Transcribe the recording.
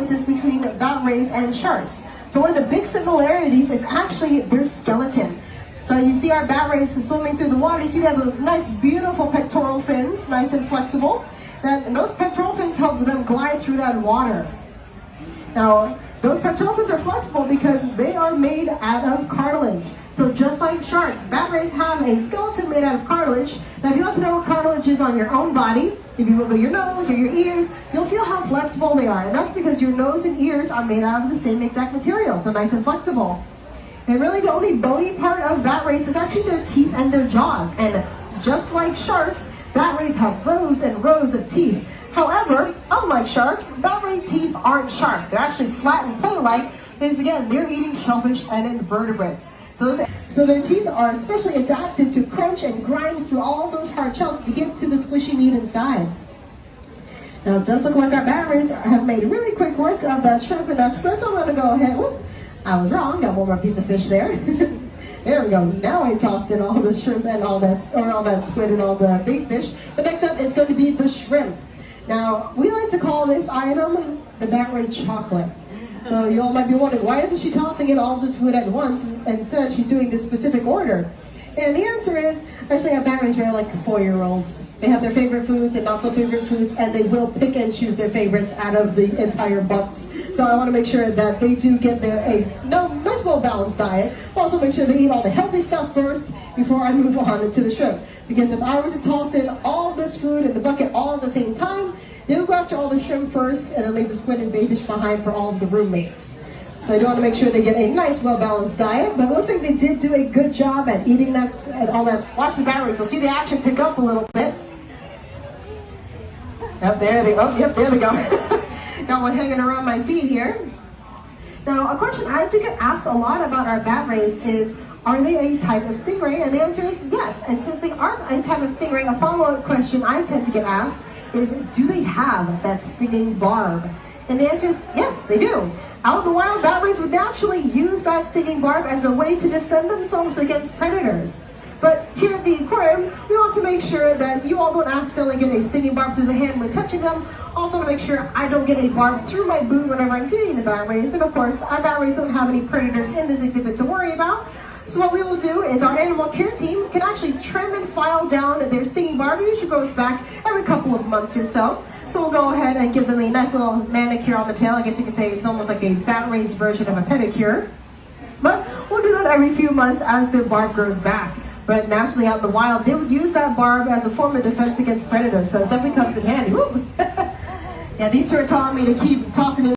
differences between bat rays and sharks. So one of the big similarities is actually their skeleton. So you see our bat rays swimming through the water. You see they have those nice, beautiful pectoral fins, nice and flexible. And those pectoral fins help them glide through that water. Now, those pectoral fins are flexible because they are made out of cartilage. So just like sharks, bat rays have a skeleton made out of cartilage. Now, if you want to know what cartilage is on your own body, if you wiggle your nose or your ears, you'll feel how flexible they are. And that's because your nose and ears are made out of the same exact material, so nice and flexible. And really the only bony part of bat rays is actually their teeth and their jaws. And just like sharks, bat rays have rows and rows of teeth. However, unlike sharks, bat ray teeth aren't sharp. They're actually flat and clay-like because, again, they're eating shellfish and invertebrates. So their teeth are especially adapted to crunch and grind through all those hard shells to get to the squishy meat inside. Now, it does look like our bat rays have made really quick work of that shrimp and that squid, so I'm going to go ahead. Whoop, I was wrong. Got one more piece of fish there. There we go. Now I tossed in all the shrimp and all that squid and all the big fish. But next up is going to be the shrimp. Now, we like to call this item the bat ray chocolate. So you all might be wondering, why isn't she tossing in all this food at once and said she's doing this specific order? And the answer is, actually our bat rays are like 4-year-olds. They have their favorite foods and not so favorite foods, and they will pick and choose their favorites out of the entire box. So I want to make sure that they do get nice well-balanced diet. Also make sure they eat all the healthy stuff first before I move on to the shrimp. Because if I were to toss in all this food in the bucket all at the same time, they would go after all the shrimp first and then leave the squid and baitfish behind for all of the roommates. So I do want to make sure they get a nice, well-balanced diet, but it looks like they did do a good job at eating that and all that. Watch the bat rays. You'll see the action pick up a little bit. Yep, there they go. Yep, there they go. Got one hanging around my feet here. Now, a question I do get asked a lot about our bat rays is, are they a type of stingray? And the answer is yes. And since they aren't a type of stingray, a follow-up question I tend to get asked is, do they have that stinging barb? And the answer is yes, they do. Out in the wild, bat rays would naturally use that stinging barb as a way to defend themselves against predators. But here at the aquarium, we want to make sure that you all don't accidentally get a stinging barb through the hand when touching them. Also want to make sure I don't get a barb through my boot whenever I'm feeding the bat rays. And of course, our bat rays don't have any predators in this exhibit to worry about. So what we will do is our animal care team can actually trim and file down their stinging barb. It usually grows back every couple of months or so. So we'll go ahead and give them a nice little manicure on the tail. I guess you could say it's almost like a bat rays version of a pedicure. But we'll do that every few months as their barb grows back. But naturally out in the wild, they would use that barb as a form of defense against predators. So it definitely comes in handy. Yeah, these two are telling me to keep tossing it.